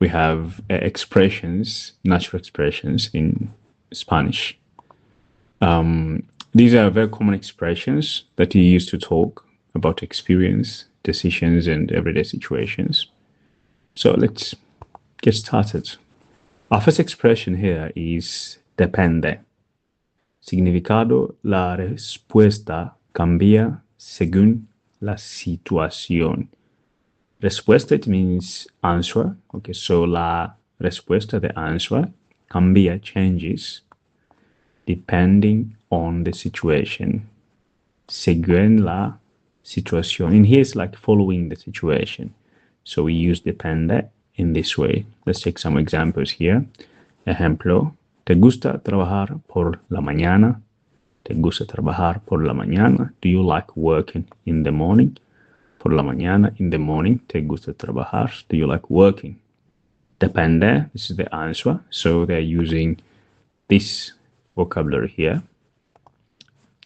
we have expressions, natural expressions in Spanish. These are very common expressions that you use to talk about experience, decisions, and everyday situations. So let's get started. Our first expression here is depende. Significado: la respuesta cambia según la situación. Respuesta, it means answer. Okay, so la respuesta, the answer, cambia, changes, depending on the situation. Según la situación. In here, it's like following the situation. So we use depende in this way. Let's take some examples here. Ejemplo: ¿te gusta trabajar por la mañana? ¿Te gusta trabajar por la mañana? Do you like working in the morning? Por la mañana, in the morning. ¿Te gusta trabajar? Do you like working? Depende, this is the answer. So they're using this vocabulary here.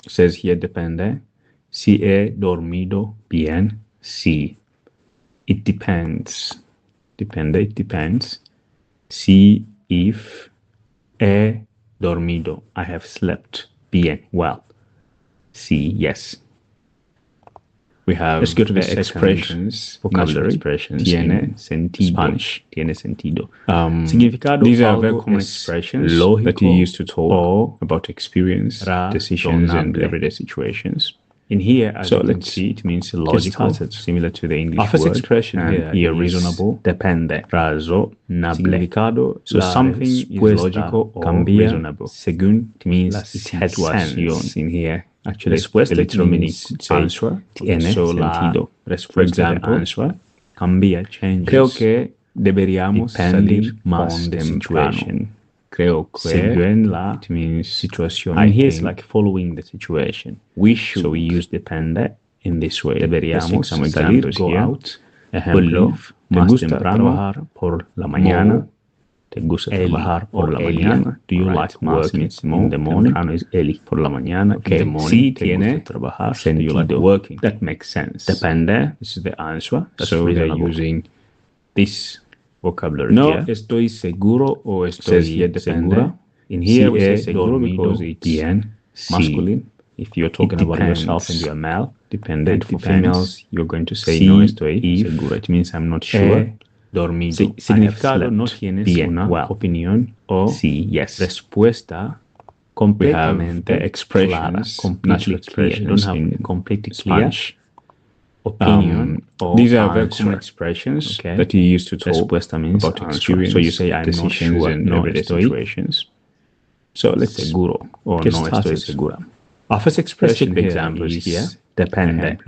It says here, depende. Si he dormido bien, sí. It depends. Depende, it depends. Si, if, he dormido, I have slept. Bien, well. Si, yes. We have, let's go to the expressions, vocabulary expressions. Tiene, sentido. Spanish, tiene sentido. Significado: these are very common expressions that you use to talk about experience, decisions, and everyday situations. In here, as you can see, it means logical, similar to the English word. Our first expression here is reasonable. Depende. Razonable. Significado: so something is logical or reasonable. Según, it means it has sense. In here, actually, respuesta, the literal meaning answer. Tiene sentido. For example, answer cambia, changes. Creo que deberíamos salir más temprano. Creo que, según la, it means situation. And here it's like following the situation. We should. So we use depende in this way. Deberíamos some examples salir, go here. Out. Ejemplo: ¿te gusta trabajar por la mañana? ¿Te gusta trabajar por la mañana? Do you like working in the morning? Temprano is Eli. Por la mañana, okay. In the morning. Si, tiene trabajar. Do you like working? That makes sense. Depende, this is the answer. That's so they're using this vocabulary. No, here. Estoy seguro o estoy segura. In here we say seguro because it's bien, masculine. If you're talking about yourself and you're male, depende. And for females, you're going to say no estoy segura. It means I'm not sure. Dormido. Significado: no tienes bien, una opinión o sí, yes. Respuesta: completamente expressions, completely clear. Don't have in completely clear. Opinion or these are very common expressions that you use to talk about experience. So you say I'm not sure in everyday situations. So let's seguro or no estoy segura. Our first expression example is here. Depende.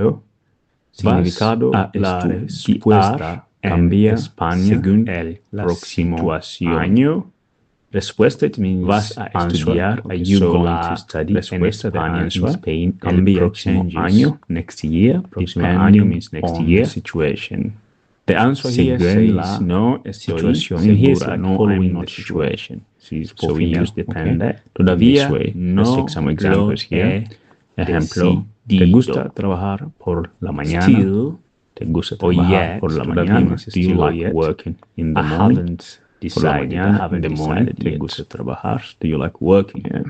Significado: la respuesta cambia según el próximo año. Respuesta, it means vas a estudiar. Are you going to study? Respuesta, the answer. Spain cambia, changes. Año, next year. Próximo año means next year. Situation. The answer here says no situación. In here, like no, I'm not situation. So we use depende. Todavía no. Let's take some examples here. Ejemplo: ¿te gusta trabajar por la mañana? Still, ¿te gusta trabajar por la mañana? Do you like working in the morning? I haven't decided. In the morning, ¿te gusta trabajar? Do you like working? Yeah.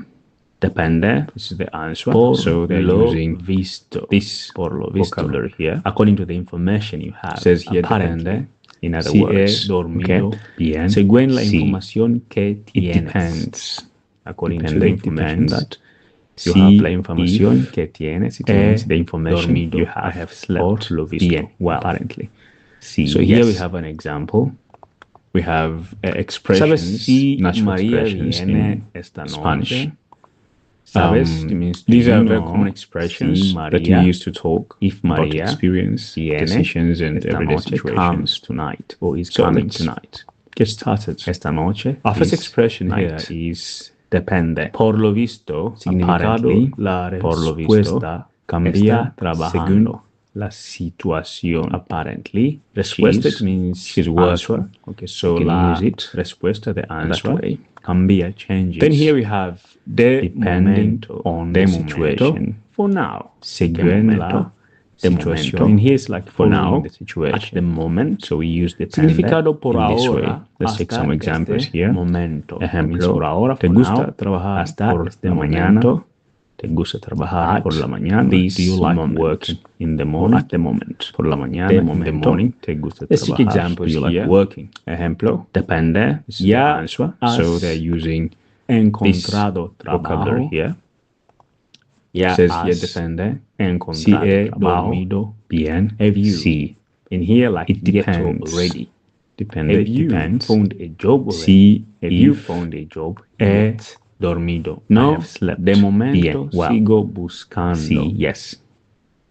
Depende, this is the answer. Por so they're using visto, this por lo visto vocabulary here. According to the information you have. It says here depende. In other words, dormido bien. Según la información que tienes. It depends. According to the information that you have la información que tienes. It means the information you have. I have slept lo visto bien, well, apparently. So yes. Here we have an example. We have expressions, si natural Maria expressions in Spanish. It means these are very common expressions that you use to talk if Maria about experience, decisions, and everyday situations. Comes tonight or is coming tonight. Get started. Esta noche. Our first expression night. Here is depende. Por lo visto, significado: la respuesta cambia trabajando. La situación. Apparently, respuesta, it means she's working. Okay, so la use it. Respuesta, the answer. Cambia, changes. Then here we have depending on the situation. For now, según la situation. In here is like for now, the situation. at the moment. So we use depende Significado por in this way. ahora. Let's take some examples here. Momento. Ejemplo, Por ahora, ¿te for gusta now, trabajar hasta por este la momento. mañana? ¿Te gusta trabajar por la mañana? This Do you like moment. working in the morning? At the moment. Por la mañana, in the morning. ¿Te gusta Let's take trabajar? examples Do you like here. working? Ejemplo, depende. This is the answer. So they're using Encontrado this vocabulary trabajo. here. Ya Says has here depende. si Encontrado he trabajo. dormido Bien. Have you? Sí. In here, like It get to depends. already. Depende. Have you Depends. found a job already? Si Have you if found a job? he Yet? Dormido. I No, have slept. de momento Bien. Well, sigo buscando. sí, yes.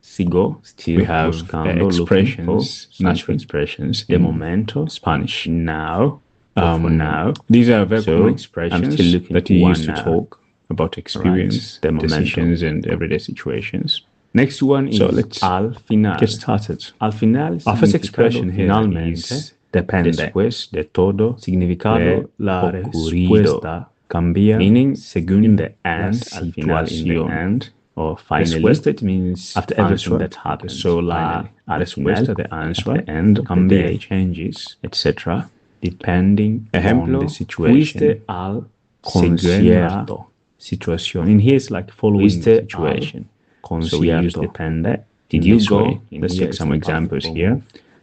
Sigo still We have buscando, expressions, looking for natural something. expressions De in momento, Spanish. now, for now. These are very So, common I'm expressions still looking that for you one use to now. talk about experience, The momento. decisions, and everyday situations. Next one So is let's al final. get started. Al final, Our first significado expression here finalmente, is depende. después De todo significado la ocurrido. respuesta, Cambia meaning según in the la end, al final, in the situación. end, Or finally, respuesta it means after everything answer. that happened. So la respuesta, final, the answer, at the end of the cambia, day, changes, etc. Depending Ejemplo, on the situation. fuiste al Según concierto. la situación. In here is like following Fuiste the al situation. So we use concierto. depende. Did in you this go? way. In Let's here take is some a examples particle here.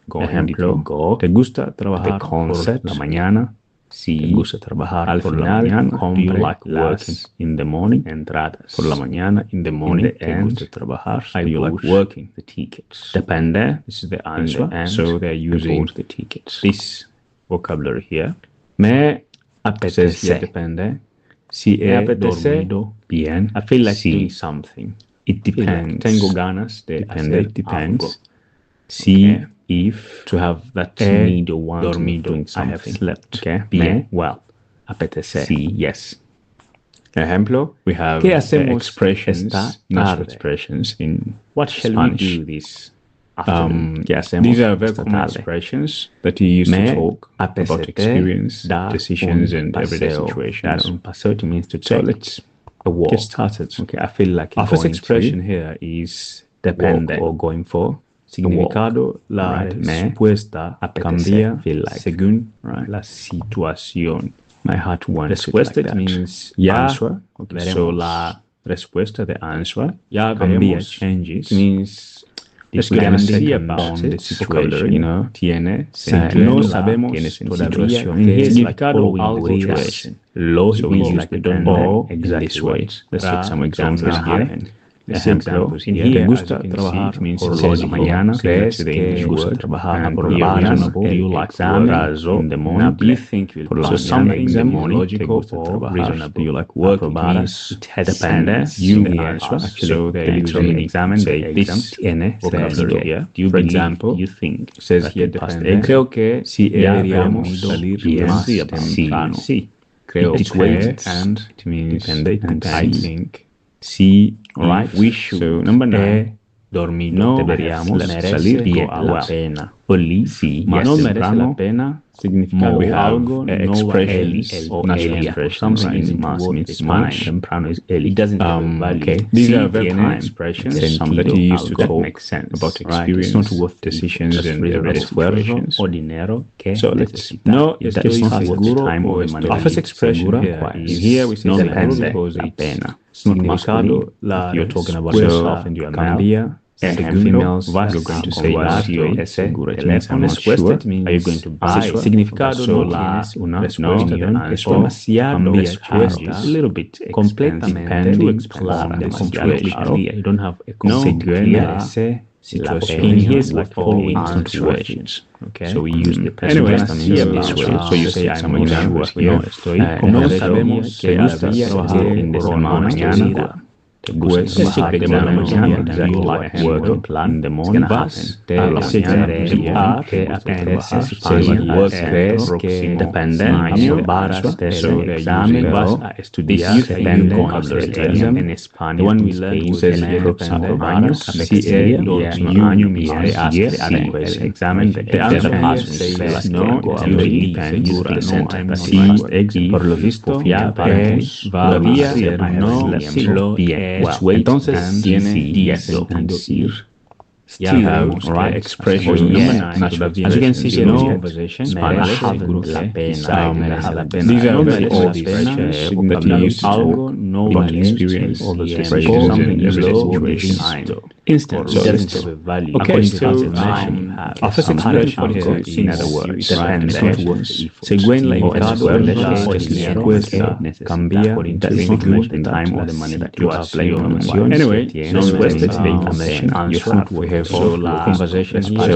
going. Ejemplo, Did you go? ¿te gusta trabajar concert? por la mañana? Sí. ¿Te gusta trabajar Al por final, la mañana? Do you compre like working las in the morning? entradas. Por la mañana, in the morning. the ¿Te end, gusta trabajar? I Do you like bought working? the tickets. Depende. This is the answer. end, So they're I using bought the tickets. this vocabulary here. Me Says here apetece. depende. Si Me he apetece. dormido bien. I feel like Sí. doing something. It feel like depends. tengo ganas de Depende. hacer Depends. algo. See Okay. if To have that he need or want of dormido. doing I have something. slept. Okay. Bien. Me, well, apetece. See, yes. Ejemplo, We have ¿qué the hacemos expressions, esta natural tarde? expressions in What shall Spanish. we do this afternoon? ¿Qué hacemos These are very esta common tarde? expressions that you use Me to talk about apetece experience, dar decisions, un and everyday paseo. Dar situations. un paseo, it means to So take let's a walk. get started. Okay, I feel like Our first going expression to here is walk depende. or going for Significado, la Right. Me respuesta apetece. cambia Feel like. según Right. la situación. My heart wants Respuesta it like that. means Ya answer. Okay, so veremos. la respuesta de answer Ya cambia, veremos. changes. It means Let's get a depending second on on the the situation, situation. you know. Tiene, No sentido, sabemos tiene todavía situación. qué In here is like significado following algo the dirás. situation. Lógico, So we use like depende, or in exactly this way. what Let's take some is examples gonna here. happen. Ejemplo, in ¿te here, gusta as you can trabajar see, it means por la lógico. mañana? ¿Crees To the que English word. trabajar And por be la mañana? reasonable. Do you El like examen work in the morning? Do you think you'll Por la pass mañana, something in the exam morning, logical te gusta or trabajar? reasonable? Do you like work? It Aprobarás, means it has depende. sense. You The the answer, answer. actually, So the they're literal using examen, say the this exam, tiene vocabulary sentido. here. Do you For believe, example, you think says that here you'll pass the depende. exam? Creo que Si ya deberíamos deberíamos salir bien más temprano. sí. Creo It que depends, and it means depende, it and I depends. think. See, Alright, if. we should. So number 9. Dormido. No Deberíamos merece salir bien la la pena. Only sí, Más no temprano, merece la pena. Significado We we have have expressions expressions or natural ella. expressions Something in is más what means is Spanish. temprano is el. It doesn't have a value. Okay. These Sí, are very tiene common expressions sentido. that you use to Algo talk makes sense, about right? experience, It's not worth decisions, just and reasonable everyday esfuerzo situations. o dinero que So let's necesitas. no That estoy is not worth the seguro time o or the estoy. money. Our first expression Seguro here requires. is here we say No seguro depende because la it's pena. It's not masculine. significado la If you're talking about respuesta yourself and you're a male. cambia. Según Females, vas you're going to a say comprar estoy ese seguro. It means I'm teléfono. not sure. Respuesta, it means Are you going to buy? answer. Significado So no la tienes una respuesta opinión, de es answer demasiado cambia, respuesta, changes, a little bit completamente depending too on expensive, the completely situation. clear. You don't have a No, complete merece situation. situación. Here's like following Answer. situations. Okay. So we use the present Anyway, tense in this way. So you say I'm not sure. No estoy. No sabemos que gusta trabajar fin de por la semana mañana. Te gusta trabajar Pues, de la mañana. exactly You what like happened working plan. in the It's morning. gonna Vas happen. de A la las mañana mañana que que apetece trabajar, España sí, al work crees there, que próximo depende año, aprobarás answer. ese So they're examen, using vas the- a estudiar this depende vocabulary del exam. en España. The one we in learned Spain, was tiene el próximo aprobarás año, apetece si el próximo año mismo, te hace yes, el sí. examen de The answer exam here paso says no, no, go it out usually de depends. seguro, no, Sí, I'm not sí, fast exam. por lo visto, ya veremos, va a todavía ser no tiempo lo bien. es Well, entonces and tiene sí, sentido. Still, right? Expressions As you can see, conversation. These are very old expressions that you use to talk about experience, situations, and everyday situations. Instance, Okay, so our first expression here is, in other words, depende. Según la O cambia the time or the money that you are playing on. Anyway, So, requested the information you have for conversation here.